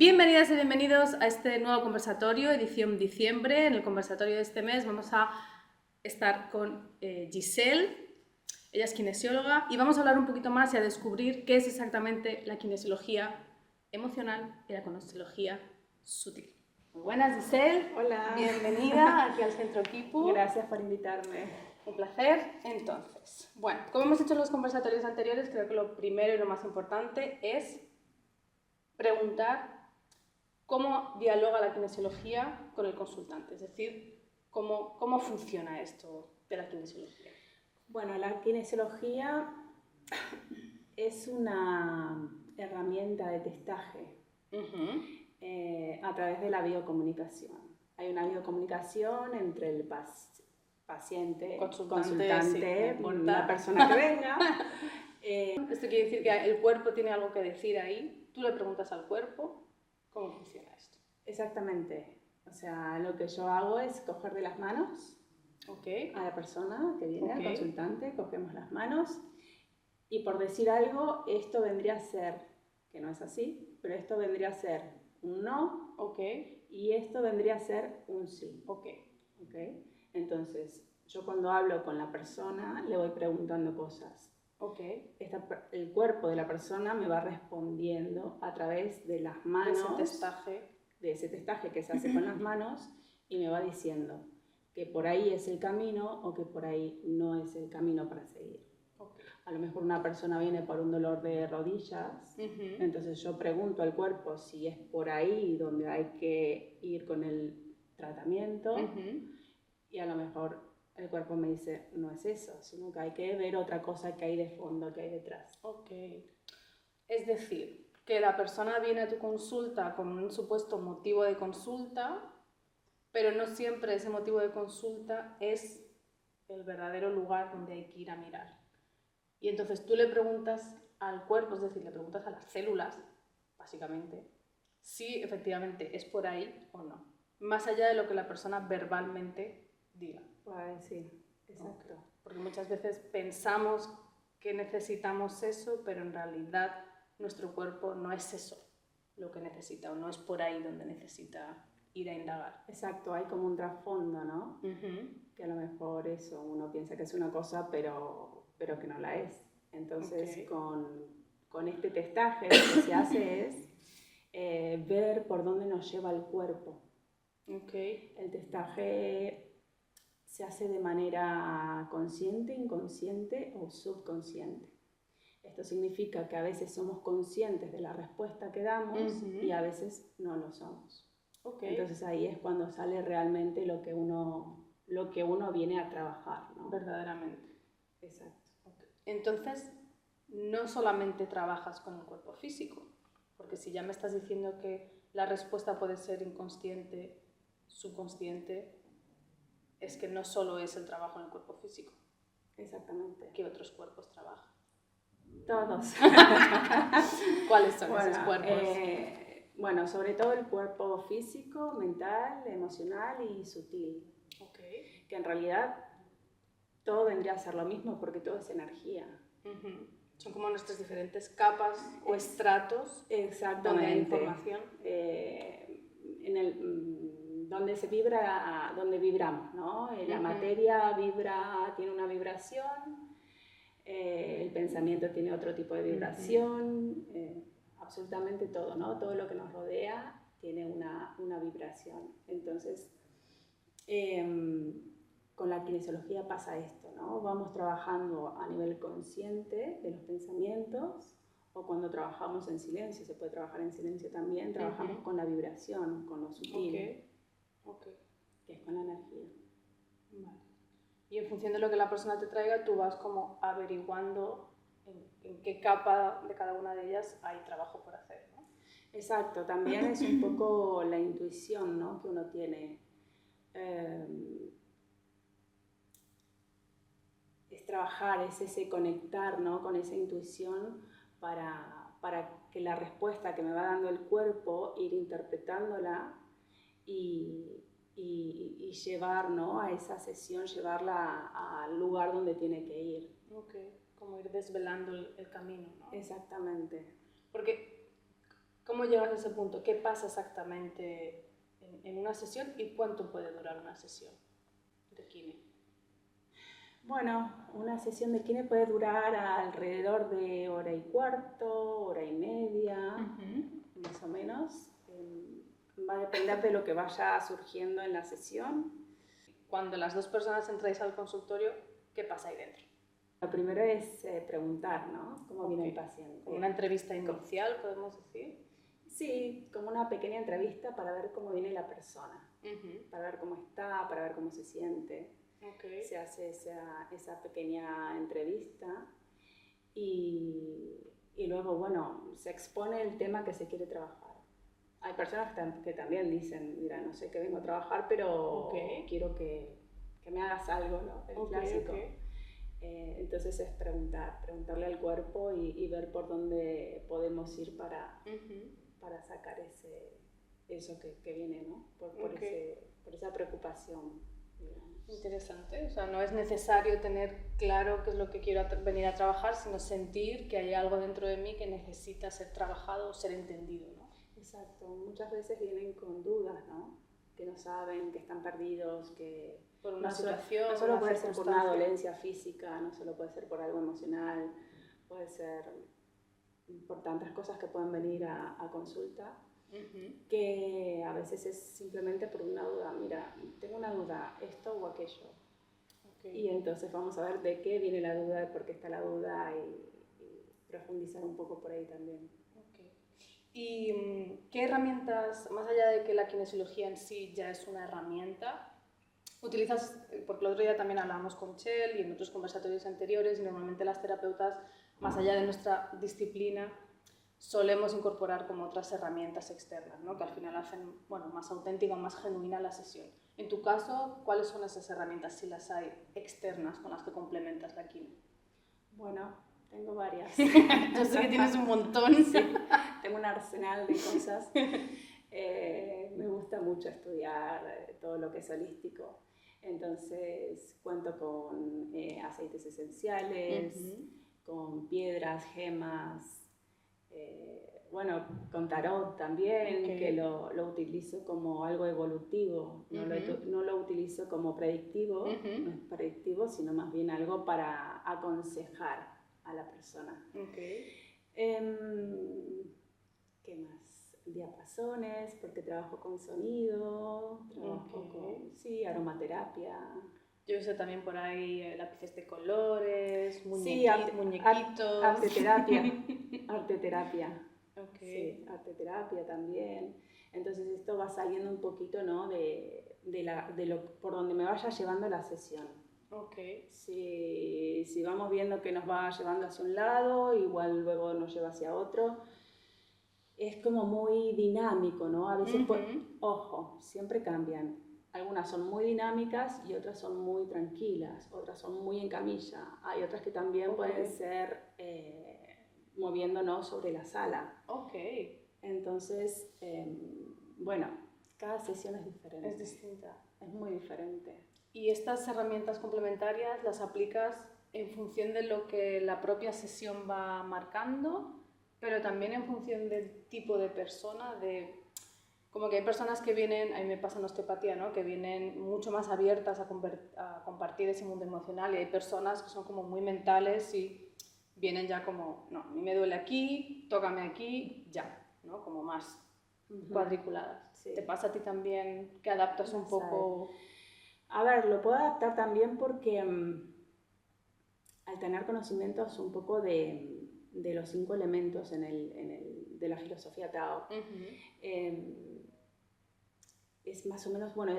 Bienvenidas y bienvenidos a este nuevo conversatorio, edición diciembre. En el conversatorio de este mes vamos a estar con Giselle, ella es kinesióloga, y vamos a hablar un poquito más y a descubrir qué es exactamente la kinesiología emocional y la kinesiología sutil. Muy buenas, Giselle. Hola. Bienvenida aquí al Centro Kipu. Gracias por invitarme. Un placer. Entonces, bueno, como hemos hecho en los conversatorios anteriores, creo que lo primero y lo más importante es preguntar cómo dialoga la kinesiología con el consultante, es decir, cómo funciona esto de la kinesiología. Bueno, la kinesiología es una herramienta de testaje a través de la biocomunicación. Hay una biocomunicación entre el paciente, consultante, sí, la persona que venga. Esto quiere decir que el cuerpo tiene algo que decir ahí, tú le preguntas al cuerpo cómo funciona esto. Exactamente. O sea, lo que yo hago es coger de las manos a la persona que viene, al consultante, cogemos las manos y por decir algo, esto vendría a ser, que no es así, pero esto vendría a ser un no y esto vendría a ser un sí. Entonces, yo cuando hablo con la persona le voy preguntando cosas. El cuerpo de la persona me va respondiendo a través de las manos, de ese testaje que se hace con las manos, y me va diciendo que por ahí es el camino o que por ahí no es el camino para seguir. A lo mejor una persona viene por un dolor de rodillas, entonces yo pregunto al cuerpo si es por ahí donde hay que ir con el tratamiento, y a lo mejor el cuerpo me dice, no es eso, sino que hay que ver otra cosa que hay de fondo, que hay detrás. Es decir, que la persona viene a tu consulta con un supuesto motivo de consulta, pero no siempre ese motivo de consulta es el verdadero lugar donde hay que ir a mirar. Y entonces tú le preguntas al cuerpo, es decir, le preguntas a las células, básicamente, si efectivamente es por ahí o no, más allá de lo que la persona verbalmente diga. Sí, exacto. Porque muchas veces pensamos que necesitamos eso, pero en realidad nuestro cuerpo no es eso lo que necesita, o no es por ahí donde necesita ir a indagar. Exacto, hay como un trasfondo, ¿no? Que a lo mejor eso, uno piensa que es una cosa, pero que no la es. Entonces, con este testaje lo que se hace es ver por dónde nos lleva el cuerpo. El testaje se hace de manera consciente, inconsciente o subconsciente. Esto significa que a veces somos conscientes de la respuesta que damos y a veces no lo somos. Entonces ahí es cuando sale realmente lo que uno viene a trabajar, ¿no? Verdaderamente. Exacto. Entonces, no solamente trabajas con el cuerpo físico, porque si ya me estás diciendo que la respuesta puede ser inconsciente, subconsciente, es que no solo es el trabajo en el cuerpo físico. Exactamente. ¿Qué otros cuerpos trabajan? Todos. ¿Cuáles son esos cuerpos? Bueno, sobre todo el cuerpo físico, mental, emocional y sutil. Que en realidad todo vendría a ser lo mismo porque todo es energía. Son como nuestras diferentes capas o estratos donde hay información. Donde se vibra, donde vibramos, ¿no? La materia vibra, tiene una vibración, el pensamiento tiene otro tipo de vibración, absolutamente todo, ¿no? Todo lo que nos rodea tiene una vibración. Entonces, con la kinesiología pasa esto, ¿no? Vamos trabajando a nivel consciente de los pensamientos, o cuando trabajamos en silencio, se puede trabajar en silencio también, trabajamos con la vibración, con lo sutil, que es con la energía. Vale. Y en función de lo que la persona te traiga, tú vas como averiguando en qué capa de cada una de ellas hay trabajo por hacer, ¿no? Exacto, también es un poco la intuición, ¿no? Que uno tiene. Es trabajar, es ese conectar, ¿no? Con esa intuición para que la respuesta que me va dando el cuerpo, ir interpretándola y llevar, ¿no? A esa sesión, llevarla al lugar donde tiene que ir. Como ir desvelando el camino, ¿no? Exactamente. Porque ¿Cómo llegas a ese punto? ¿Qué pasa exactamente en una sesión y cuánto puede durar una sesión de kine? Bueno, una sesión de kine puede durar alrededor de 1h15, 1h30, más o menos. Va a depender de lo que vaya surgiendo en la sesión. Cuando las dos personas entráis al consultorio, ¿qué pasa ahí dentro? Lo primero es preguntar, ¿no? ¿Cómo viene el paciente? Como una entrevista inicial, podemos decir. Sí, como una pequeña entrevista para ver cómo viene la persona, para ver cómo está, para ver cómo se siente. Se hace esa pequeña entrevista y luego, bueno, se expone el tema que se quiere trabajar. Hay personas que también dicen, mira, no sé qué vengo a trabajar, pero quiero que me hagas algo, ¿no? El clásico. Entonces es preguntarle al cuerpo y ver por dónde podemos ir para sacar eso que viene, ¿no? Por esa preocupación, digamos. Interesante, o sea, no es necesario tener claro qué es lo que quiero venir a trabajar, sino sentir que hay algo dentro de mí que necesita ser trabajado o ser entendido, ¿no? Exacto, muchas veces vienen con dudas, ¿no? Que no saben, que están perdidos, que por una situación, no solo puede ser por una dolencia física, no solo puede ser por algo emocional, puede ser por tantas cosas que pueden venir a consulta, que a veces es simplemente por una duda. Mira, tengo una duda, esto o aquello. Y entonces vamos a ver de qué viene la duda, de por qué está la duda y profundizar un poco por ahí también. ¿Y qué herramientas, más allá de que la kinesiología en sí ya es una herramienta, utilizas? Porque el otro día también hablábamos con Chel y en otros conversatorios anteriores, y normalmente las terapeutas, más allá de nuestra disciplina, solemos incorporar como otras herramientas externas, ¿no? Que al final hacen, bueno, más auténtica, más genuina la sesión. En tu caso, ¿cuáles son esas herramientas, si las hay, externas con las que complementas la quimio? Bueno, tengo varias. Yo sé que tienes un montón. Sí, tengo un arsenal de cosas. Me gusta mucho estudiar todo lo que es holístico. Entonces cuento con aceites esenciales, con piedras, gemas, bueno, con tarot también, que lo utilizo como algo evolutivo, no lo utilizo como predictivo, no es predictivo, sino más bien algo para aconsejar a la persona. ¿Qué más? Diapasones, porque trabajo con sonido, trabajo con, aromaterapia. Yo uso también por ahí lápices de colores, muñequitos. Arteterapia. Sí, arteterapia también. Entonces esto va saliendo un poquito, ¿no? de por donde me vaya llevando la sesión. Si vamos viendo que nos va llevando hacia un lado, igual luego nos lleva hacia otro. Es como muy dinámico, ¿no? A veces, ojo, siempre cambian. Algunas son muy dinámicas y otras son muy tranquilas, otras son muy en camilla. Hay otras que también pueden ser moviéndonos sobre la sala. Entonces, bueno, cada sesión es diferente. Es distinta. Es muy diferente. ¿Y estas herramientas complementarias las aplicas en función de lo que la propia sesión va marcando, pero también en función del tipo de persona? Como que hay personas que vienen, a mí me pasa en osteopatía, ¿no? Que vienen mucho más abiertas a compartir ese mundo emocional, y hay personas que son como muy mentales y vienen ya como, no, a mí me duele aquí, tócame aquí, ya, ¿no? Como más cuadriculadas. Sí. ¿Te pasa a ti también que adaptas un poco? A ver, lo puedo adaptar también porque al tener conocimientos un poco de los 5 elementos de la filosofía Tao, es más o menos, bueno,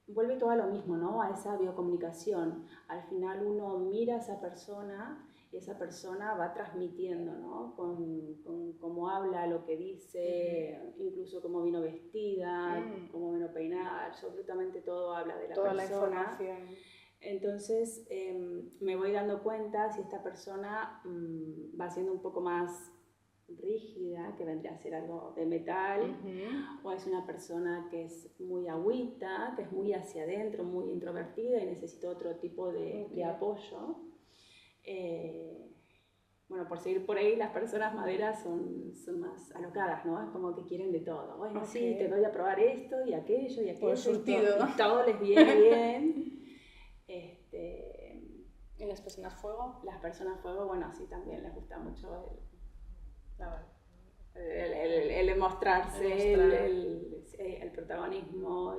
vuelve todo a lo mismo, ¿no? A esa biocomunicación. Al final uno mira a esa persona y esa persona va transmitiendo, ¿no? Con cómo habla, lo que dice, incluso cómo vino vestida, cómo vino peinada, absolutamente todo habla de la toda persona. Toda la información. Entonces me voy dando cuenta si esta persona va siendo un poco más rígida, que vendría a ser algo de metal, o es una persona que es muy agüita, que es muy hacia adentro, muy introvertida y necesita otro tipo de apoyo. bueno, por seguir por ahí, las personas maderas son más alocadas, ¿no? Es como que quieren de todo. Bueno, sí, te doy a probar esto y aquello y aquello. Y todo les viene bien. ¿Y las personas fuego? Las personas fuego, bueno, sí, también les gusta mucho el mostrarse, el protagonismo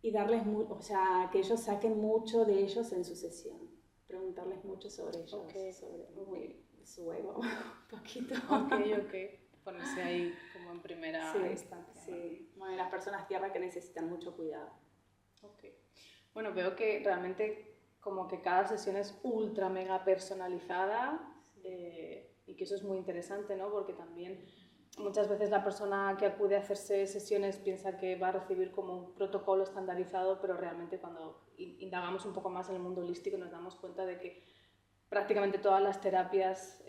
y darles, o sea, que ellos saquen mucho de ellos en su sesión. Preguntarles mucho sobre ellos, sobre su ego, un poquito. Ok. Ponerse ahí como en primera instancia. Sí, bueno, y las personas tierra que necesitan mucho cuidado. Ok. Bueno, veo que realmente como que cada sesión es ultra mega personalizada y que eso es muy interesante, ¿no? Porque también muchas veces la persona que acude a hacerse sesiones piensa que va a recibir como un protocolo estandarizado, pero realmente cuando indagamos un poco más en el mundo holístico nos damos cuenta de que prácticamente todas las terapias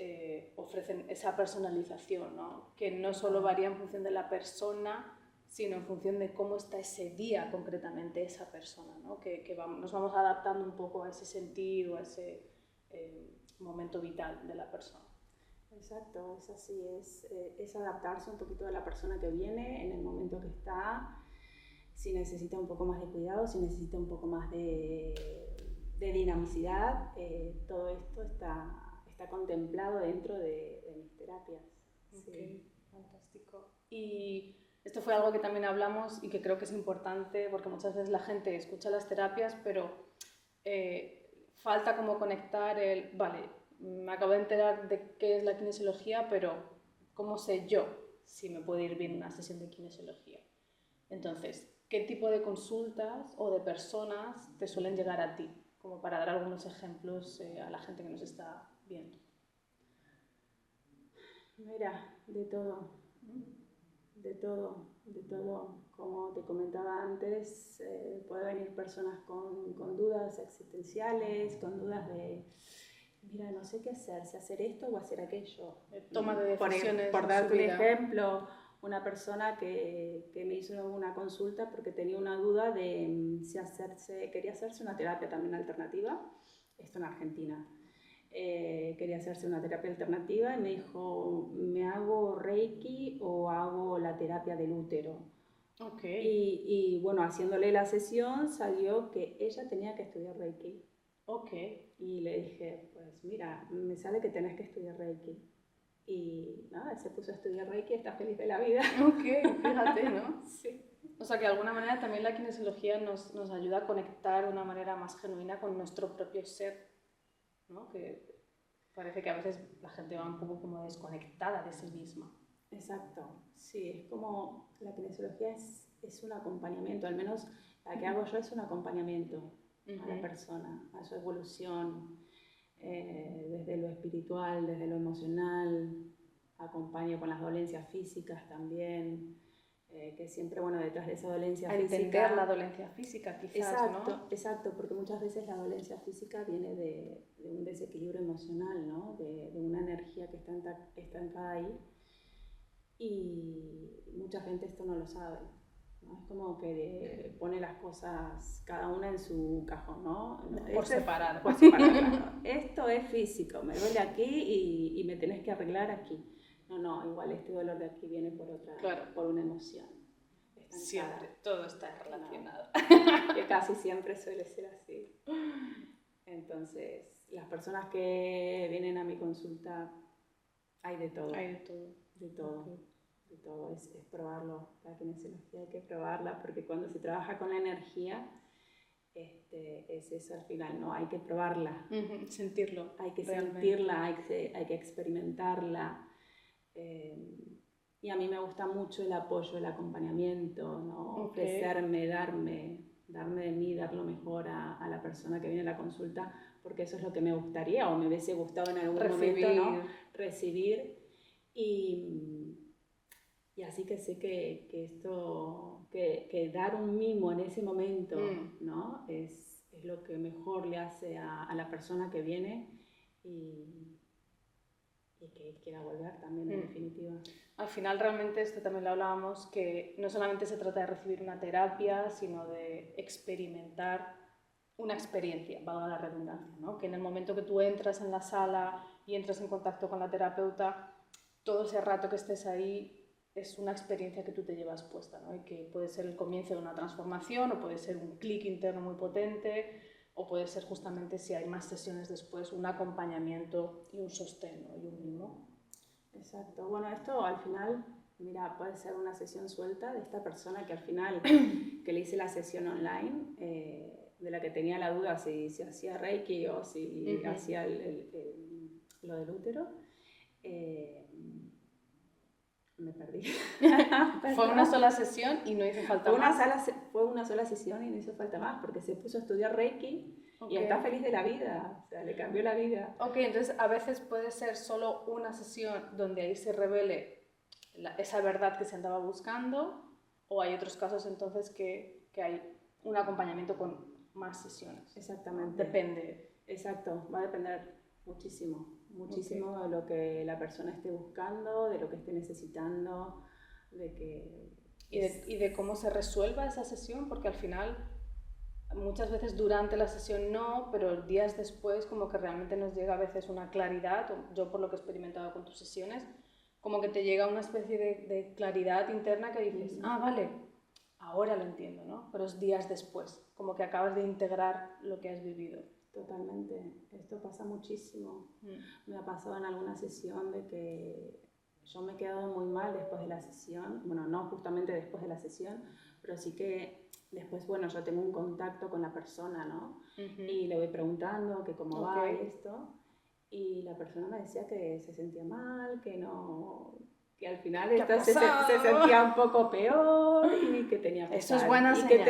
ofrecen esa personalización, ¿no? Que no solo varía en función de la persona, sino en función de cómo está ese día concretamente esa persona, ¿no? Que nos vamos adaptando un poco a ese sentido, a ese momento vital de la persona. Exacto, es así, es adaptarse un poquito a la persona que viene en el momento que está, si necesita un poco más de cuidado, si necesita un poco más de dinamicidad, todo esto está contemplado dentro de mis terapias. Sí. Fantástico. Y esto fue algo que también hablamos y que creo que es importante porque muchas veces la gente escucha las terapias, pero falta como conectar vale, me acabo de enterar de qué es la kinesiología, pero ¿cómo sé yo si me puede ir bien una sesión de kinesiología? Entonces, ¿qué tipo de consultas o de personas te suelen llegar a ti? Como para dar algunos ejemplos a la gente que nos está viendo. Mira, de todo. Como te comentaba antes, puede venir personas con dudas existenciales, con dudas de, mira, no sé qué hacer, si hacer esto o hacer aquello. Toma de decisiones. Por darte un ejemplo, una persona que me hizo una consulta porque tenía una duda de si quería hacerse una terapia también alternativa, esto en Argentina. Quería hacerse una terapia alternativa y me dijo, ¿me hago Reiki o hago la terapia del útero? Okay. Y bueno, haciéndole la sesión salió que ella tenía que estudiar Reiki. Okay. Y le dije, pues mira, me sale que tenés que estudiar Reiki. Y nada, se puso a estudiar Reiki y está feliz de la vida. Ok, fíjate, ¿no? Sí. O sea que de alguna manera también la kinesiología nos ayuda a conectar de una manera más genuina con nuestro propio ser, ¿no? Que parece que a veces la gente va un poco como desconectada de sí misma. Exacto, sí, es como la kinesiología es un acompañamiento, al menos la que hago yo es un acompañamiento a la persona, a su evolución, desde lo espiritual, desde lo emocional, acompaño con las dolencias físicas también, que siempre, bueno, detrás de esa dolencia física... Entender la dolencia física quizás, exacto, ¿no? Exacto, porque muchas veces la dolencia física viene de un desequilibrio emocional, ¿no? De una energía que está estancada ahí. Y mucha gente esto no lo sabe, ¿no? Es como que pone las cosas cada una en su cajón, ¿no? Por separado. Por separado, claro. Esto es físico, me duele aquí y me tenés que arreglar aquí. No, igual este dolor de aquí viene por por una emoción. Estancada. Siempre, todo está relacionado. No, que casi siempre suele ser así. Entonces, las personas que vienen a mi consulta, hay de todo. Hay de todo. De todo. Okay. De todo, es probarlo. La kinesiología hay que probarla porque cuando se trabaja con la energía, es eso al final, ¿no? Hay que probarla. Sentirlo. Hay que sentirla, hay que experimentarla. Y a mí me gusta mucho el apoyo, el acompañamiento, ¿no? Ofrecerme, darme de mí, dar lo mejor a la persona que viene a la consulta, porque eso es lo que me gustaría o me hubiese gustado en algún momento, ¿no? Recibir. Y así que sé que esto, que dar un mimo en ese momento, ¿no? Es lo que mejor le hace a la persona que viene y que quiera volver también, en definitiva. Al final realmente esto también lo hablábamos, que no solamente se trata de recibir una terapia, sino de experimentar una experiencia, valga la redundancia, ¿no? Que en el momento que tú entras en la sala y entras en contacto con la terapeuta, todo ese rato que estés ahí es una experiencia que tú te llevas puesta, ¿no? Y que puede ser el comienzo de una transformación, o puede ser un clic interno muy potente, o puede ser justamente, si hay más sesiones después, un acompañamiento y un sostén, ¿no? Y un mimo. Exacto. Bueno, esto al final, mira, puede ser una sesión suelta de esta persona que al final, que le hice la sesión online, de la que tenía la duda si hacía Reiki o si hacía lo del útero. Me perdí. Fue una sola sesión y no hizo falta más. Fue una sola sesión y no hizo falta más, porque se puso a estudiar Reiki y está feliz de la vida, o sea, le cambió la vida. Ok, entonces a veces puede ser solo una sesión donde ahí se revele esa verdad que se andaba buscando, o hay otros casos entonces que hay un acompañamiento con más sesiones. Exactamente. Depende. Exacto, va a depender muchísimo de lo que la persona esté buscando, de lo que esté necesitando, y de cómo se resuelva esa sesión, porque al final muchas veces durante la sesión no, pero días después como que realmente nos llega a veces una claridad, yo por lo que he experimentado con tus sesiones, como que te llega una especie de claridad interna que dices, vale, ahora lo entiendo, ¿no? Pero es días después, como que acabas de integrar lo que has vivido. Totalmente, esto pasa muchísimo. Me ha pasado en alguna sesión de que yo me he quedado muy mal después de la sesión, bueno, no justamente después de la sesión, pero sí que después, bueno, yo tengo un contacto con la persona, ¿no? Y le voy preguntando que cómo va y esto, y la persona me decía que se sentía mal, que al final se sentía un poco peor y que tenía pesadillas. Eso es buena señal. Que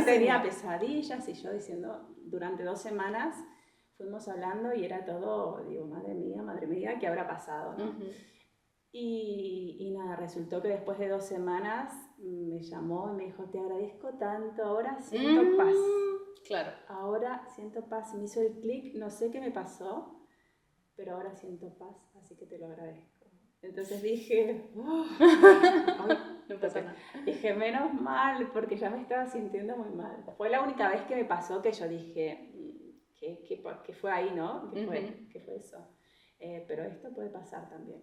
tenía pesadillas, y yo diciendo, durante 2 semanas fuimos hablando y era todo, digo, madre mía, ¿qué habrá pasado, no? Y nada, resultó que después de 2 semanas me llamó y me dijo, te agradezco tanto, ahora siento paz. Claro. Ahora siento paz, me hizo el clic, no sé qué me pasó, pero ahora siento paz, así que te lo agradezco. Entonces dije, no pasa nada. Dije, menos mal, porque ya me estaba sintiendo muy mal. Fue la única vez que me pasó que yo dije, ¿qué fue ahí, no? ¿Qué fue eso? Pero esto puede pasar también.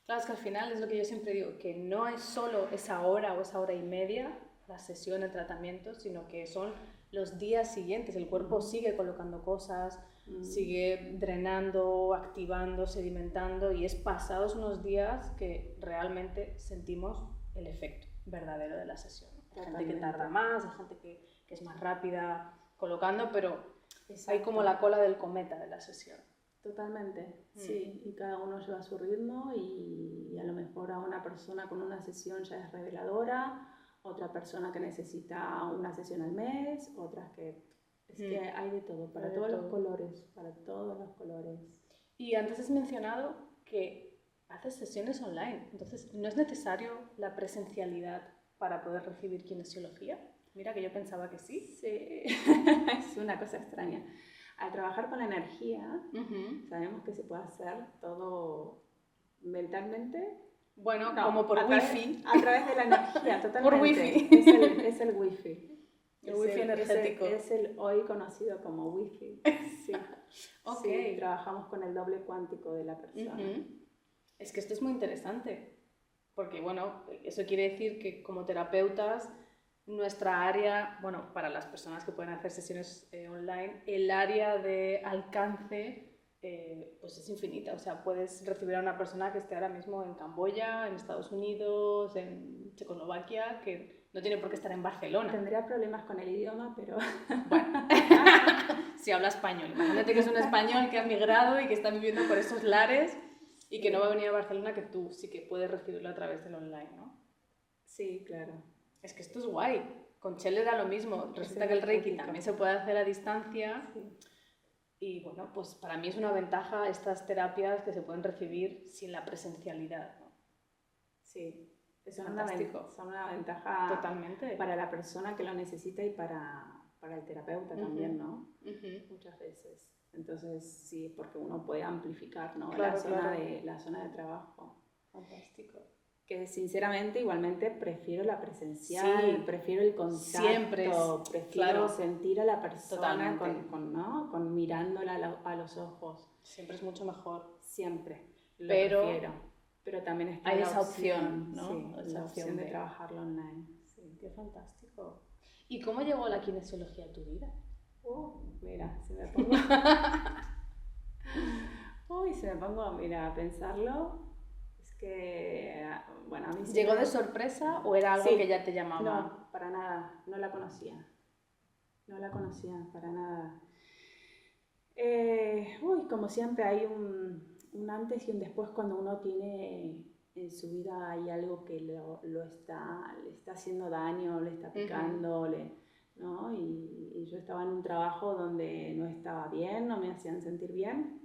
Claro, es que al final es lo que yo siempre digo, que no es solo esa hora o esa hora y media, la sesión de tratamiento, sino que son los días siguientes. El cuerpo sigue colocando cosas, sigue drenando, activando, sedimentando, y es pasados unos días que realmente sentimos el efecto verdadero de la sesión. Hay gente que tarda más, hay gente que es más rápida colocando, pero hay como la cola del cometa de la sesión. Totalmente, sí, y cada uno lleva su ritmo, y a lo mejor a una persona con una sesión ya es reveladora, otra persona que necesita una sesión al mes, otras que... Es que hay de todo, para todos los colores. Y antes has mencionado que haces sesiones online, entonces ¿no es necesario la presencialidad para poder recibir kinesiología? Mira que yo pensaba que sí. Sí, es una cosa extraña. Al trabajar con la energía, sabemos que se puede hacer todo mentalmente. Bueno, como por wifi. A través de la energía, totalmente. Por wifi. Es el wifi. El wifi energético. Es el hoy conocido como wifi. Sí. Sí, trabajamos con el doble cuántico de la persona. Es que esto es muy interesante, porque bueno, eso quiere decir que como terapeutas, nuestra área, bueno, para las personas que pueden hacer sesiones online, el área de alcance pues es infinita. O sea, puedes recibir a una persona que esté ahora mismo en Camboya, en Estados Unidos, en Checoslovaquia, que no tiene por qué estar en Barcelona. Tendría problemas con el idioma, pero... Bueno, si habla español. Imagínate que es un español que ha migrado y que está viviendo por esos lares y que no va a venir a Barcelona, que tú sí que puedes recibirlo a través del online, ¿no? Sí, claro. Es que esto es guay. Con Chel era lo mismo. Resulta que el Reiki también se puede hacer a distancia. Sí. Y bueno, pues para mí es una ventaja estas terapias que se pueden recibir sin la presencialidad, ¿no? Sí, son una ventaja totalmente para la persona que lo necesita y para el terapeuta también, ¿no? Muchas veces. Entonces, sí, porque uno puede amplificar, ¿no? Claro, la zona de trabajo. Fantástico. que sinceramente igualmente prefiero la presencial, prefiero el contacto, prefiero sentir a la persona con mirándola a los ojos. Siempre es mucho mejor. Siempre, prefiero. Pero también está hay esa opción, ¿no? Sí, esa opción de trabajarlo online. Sí. Qué fantástico. ¿Y cómo llegó la kinesiología a tu vida? Mira, si me pongo... a pensarlo, es que, bueno, a mí ¿Llegó de sorpresa o era algo que ya te llamaba? No, para nada, no la conocía para nada. Como siempre hay un antes y un después cuando uno tiene en su vida hay algo que le está haciendo daño, le está picando, ¿no? Y yo estaba en un trabajo donde no estaba bien, no me hacían sentir bien.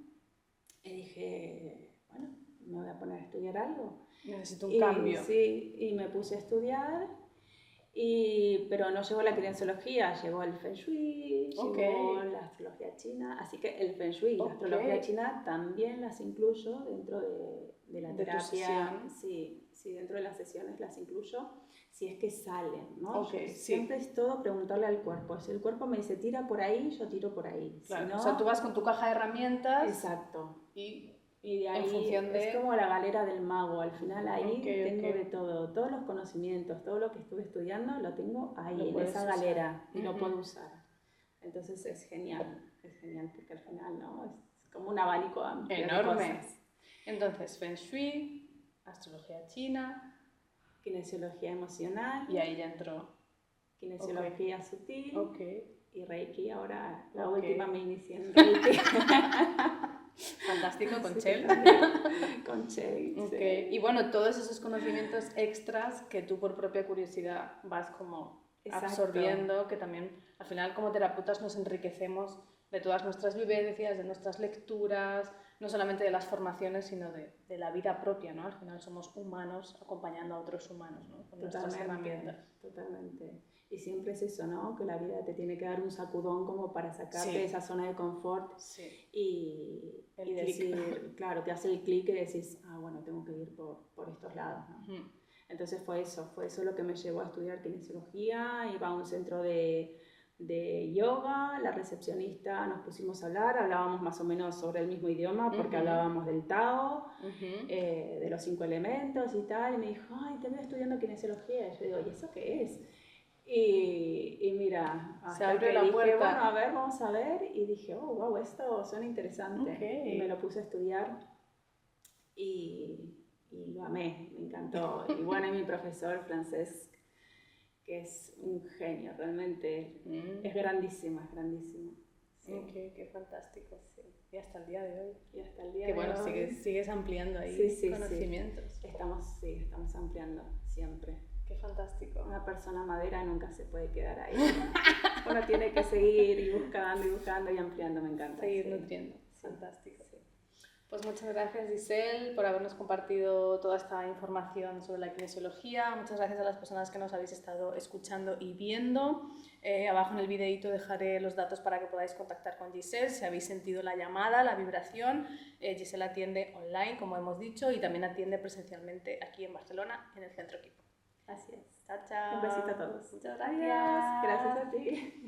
Y dije, bueno, me voy a poner a estudiar algo. Necesito un cambio. Sí, y me puse a estudiar, pero no llegó la kinesiología, llegó el Feng Shui, llegó la astrología china. Así que el Feng Shui y la astrología china también las incluyo dentro de la terapia. Sí, dentro de las sesiones las incluyo, si es que salen, ¿no? Siempre es todo preguntarle al cuerpo. Si el cuerpo me dice tira por ahí, yo tiro por ahí. Claro. Si no, o sea, tú vas con tu caja de herramientas. Exacto. Y de ahí en función de... es como la galera del mago. Al final ahí tengo de todo. Todos los conocimientos, todo lo que estuve estudiando lo tengo ahí, en esa galera. Y lo puedo usar. Entonces es genial porque al final, ¿no? Es como un abanico enorme. De cosas. Entonces, Feng Shui, astrología china, kinesiología emocional. Y ahí ya entró. Kinesiología sutil. Y Reiki, ahora la última me inicié en Reiki. Fantástico, con Chel. Con Chel, sí. Y bueno, todos esos conocimientos extras que tú por propia curiosidad vas como absorbiendo, que también al final como terapeutas nos enriquecemos de todas nuestras vivencias, de nuestras lecturas, no solamente de las formaciones, sino de la vida propia, ¿no? Al final somos humanos acompañando a otros humanos, ¿no? Con nuestras herramientas. Totalmente. Y siempre es eso, ¿no? Que la vida te tiene que dar un sacudón como para sacarte de esa zona de confort y decir, claro, te hace el clic y decís, bueno, tengo que ir por estos lados, ¿no? Entonces fue eso lo que me llevó a estudiar kinesiología. Iba a un centro de yoga, la recepcionista nos pusimos a hablar, hablábamos más o menos sobre el mismo idioma porque hablábamos del Tao, de los 5 elementos y tal, y me dijo, ay, te veo estudiando kinesiología. Y yo digo, ¿y eso qué es? Y mira, se abrió la puerta. Bueno, a ver, vamos a ver, y dije, wow, esto suena interesante. Y me lo puse a estudiar y lo amé, me encantó. Y bueno, y mi profesor francés, que es un genio, realmente es grandísimo. Sí. Qué fantástico. Sí. Y hasta el día de hoy. Que bueno, sigues ampliando ahí conocimientos. Sí. Estamos ampliando siempre. Qué fantástico. Una persona madera nunca se puede quedar ahí. Uno tiene que seguir y buscando y ampliando, me encanta. Seguir nutriendo. Fantástico. Sí. Pues muchas gracias, Giselle, por habernos compartido toda esta información sobre la kinesiología. Muchas gracias a las personas que nos habéis estado escuchando y viendo. Abajo en el videito dejaré los datos para que podáis contactar con Giselle si habéis sentido la llamada, la vibración. Giselle atiende online, como hemos dicho, y también atiende presencialmente aquí en Barcelona, en el Centro Equipo. Así es. Chao, chao. Un besito a todos. Muchas gracias. Gracias a ti.